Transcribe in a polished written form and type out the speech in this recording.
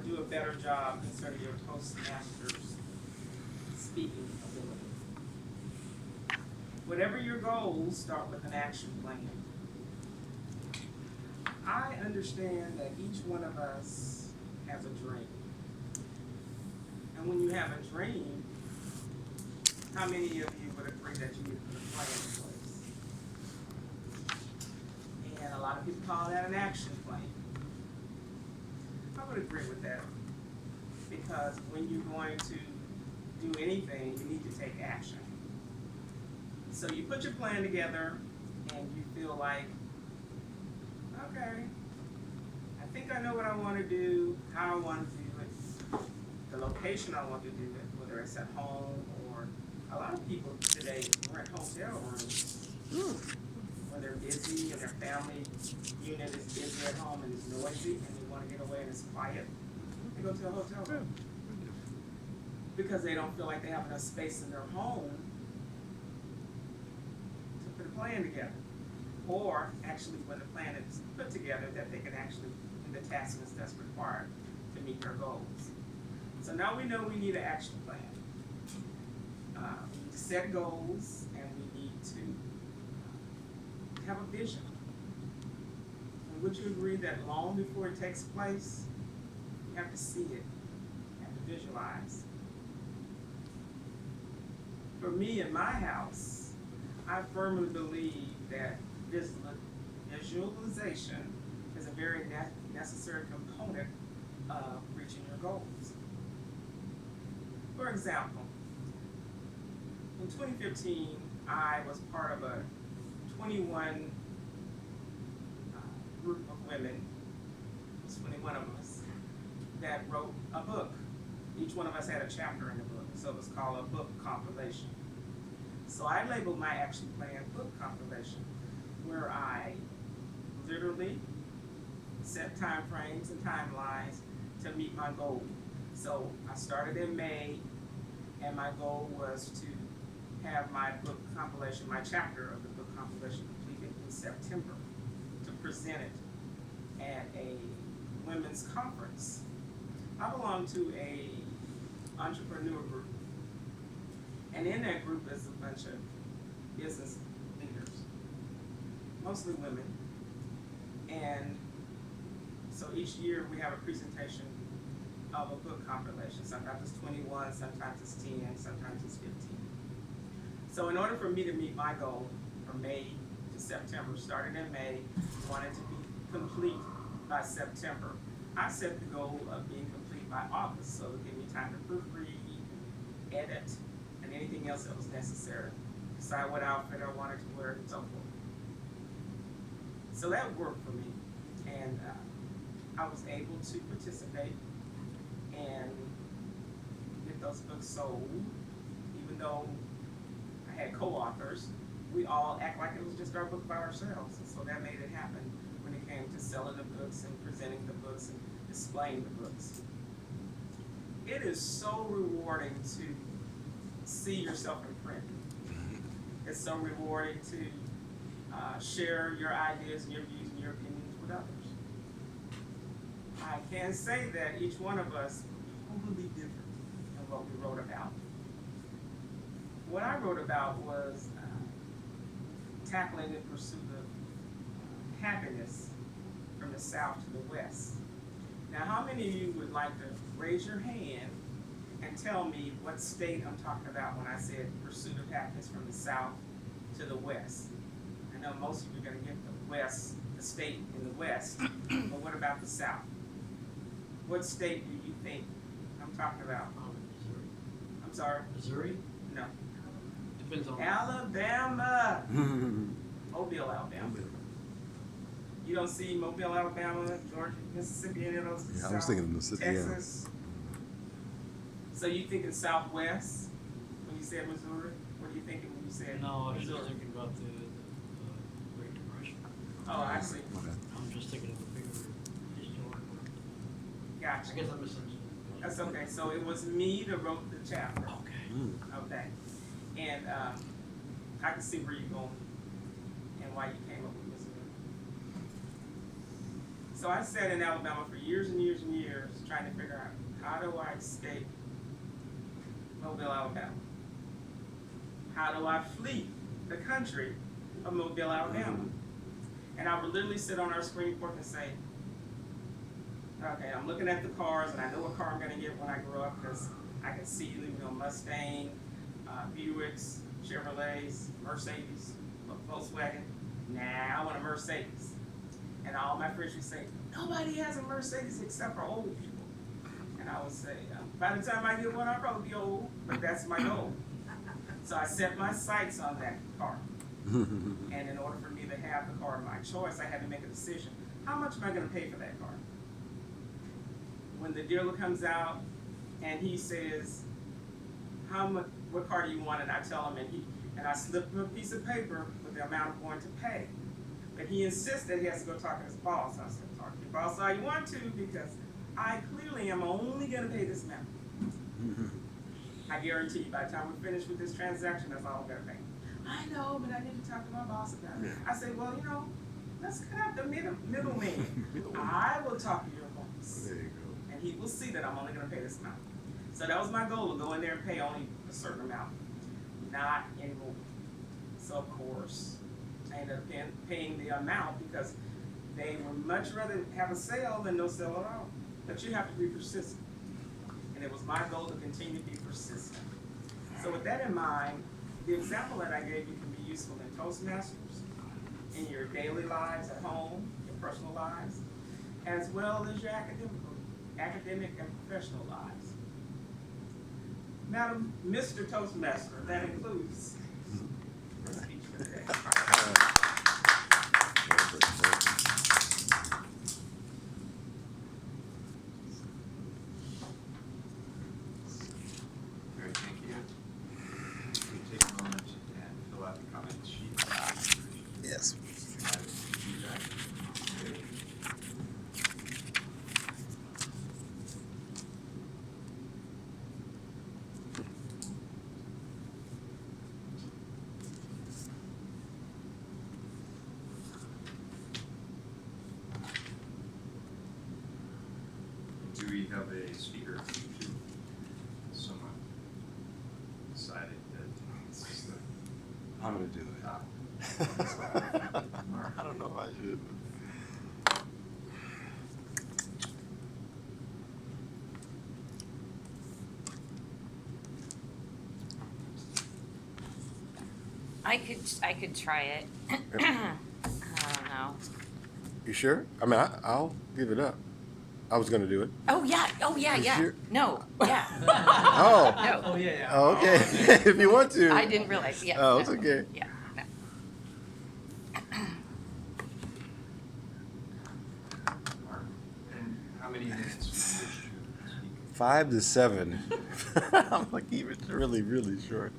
do a better job concerning your Toastmasters speaking ability. Whatever your goals, start with an action plan. I understand that each one of us has a dream. And when you have a dream, how many of you would agree that you need to put a plan in place? And a lot of people call that an action plan. I would agree with that, because when you're going to do anything, you need to take action. So you put your plan together and you feel like, okay, I think I know what I want to do, how I want to do it, the location I want to do it, whether it's at home or a lot of people today rent hotel rooms when they're busy and their family unit is busy at home and it's noisy and they want to get away and it's quiet. They go to a hotel room because they don't feel like they have enough space in their home to put a plan together. Or actually when the plan is put together, that they can actually do the tasks that's required to meet their goals. So now we know we need an action plan. We need to set goals and we need to have a vision. And would you agree that long before it takes place, you have to see it, you have to visualize? For me in my house, I firmly believe that visualization is a very necessary component of reaching your goals. For example, in 2015, I was part of a 21 group of women, 21 of us, that wrote a book. Each one of us had a chapter in the book, so it was called a book compilation. So I labeled my action plan book compilation, where I literally set time frames and timelines to meet my goal. So I started in May, and my goal was to have my book compilation, my chapter of the book compilation completed in September, to present it at a women's conference. I belong to a entrepreneur group, and in that group is a bunch of business leaders, mostly women. And so each year we have a presentation of a book compilation. Sometimes it's 21, sometimes it's 10, sometimes it's 15. So in order for me to meet my goal from May to September, starting in May, wanted to be complete by September. I set the goal of being complete by August, so it would give me time to proofread, edit, and anything else that was necessary. Decide what outfit I wanted to wear, and so forth. So that worked for me, and I was able to participate and get those books sold, even though I had co-authors. We all act like it was just our book by ourselves, and so that made it happen when it came to selling the books and presenting the books and displaying the books. It is so rewarding to see yourself in print. It's so rewarding to share your ideas and your views and your opinions with others. I can say that each one of us was totally different in what we wrote about. What I wrote about was tackling the pursuit of happiness from the South to the West. Now, how many of you would like to raise your hand and tell me what state I'm talking about when I said pursuit of happiness from the South to the West? I know most of you are going to get the West, the state in the West, but what about the South? What state do you think I'm talking about? Missouri. I'm sorry? Missouri? No. Depends on. Alabama. Mobile, Alabama. You don't see Mobile, Alabama, Georgia, Mississippi, any of those? Yeah, I was thinking of Mississippi. Texas. So you thinking Southwest when you said Missouri? What are you thinking when you said No, I was Missouri? just thinking about the Great Depression. Oh, I see. I'm just thinking of the bigger historical. Gotcha. I guess I misunderstood. That's okay. So it was me that wrote the chapter. Okay. Okay. And I can see where you're going and why you came up with Missouri. So I sat in Alabama for years and years and years trying to figure out do I escape Mobile, Alabama? How do I flee the country of Mobile, Alabama? And I would literally sit on our screen porch and say, okay, I'm looking at the cars, and I know what car I'm gonna get when I grow up, because I can see, you know, Mustang, Buicks, Chevrolets, Mercedes, Volkswagen. Now I want a Mercedes. And all my friends would say, nobody has a Mercedes except for old people. And I would say, by the time I get one, I'll probably be old, but that's my goal. So I set my sights on that car. And in order for me to have the car of my choice, I had to make a decision. How much am I gonna pay for that car? When the dealer comes out and he says, what car do you want? And I tell him, and I slip him a piece of paper with the amount I'm going to pay. But he insists that he has to go talk to his boss. I said, talk to your boss all you want to, because I clearly am only gonna pay this amount. I guarantee you, by the time we're finished with this transaction, that's all I'm gonna pay. I know, but I need to talk to my boss about it. I said, well, you know, let's cut out the middleman. I will talk to your boss. There you go. And he will see that I'm only gonna pay this amount. So that was my goal, to go in there and pay only a certain amount, not anymore. So of course, I ended up paying the amount, because they would much rather have a sale than no sale at all. But you have to be persistent. And it was my goal to continue to be persistent. So with that in mind, the example that I gave you can be useful in Toastmasters, in your daily lives at home, your personal lives, as well as your academic and professional lives. Madam, Mr. Toastmaster, that includes your speech for today. Very thank you. Can you take a moment and fill out the comment sheet? Yes. Provide feedback. Do we have a speaker? Someone decided that it's just the I'm gonna do it. top. I don't know if I should. I could try it. I don't know. You sure? I mean, I'll give it up. I was gonna do it. Oh yeah. You Yeah. sure? No. Yeah. Oh. No. Oh, yeah. Oh, okay. If you want to. I didn't realize. Yeah. Oh, no. it's okay. Yeah. No. Mark, and how many minutes do you wish to speak? 5 to 7. I'm like, even really, really short.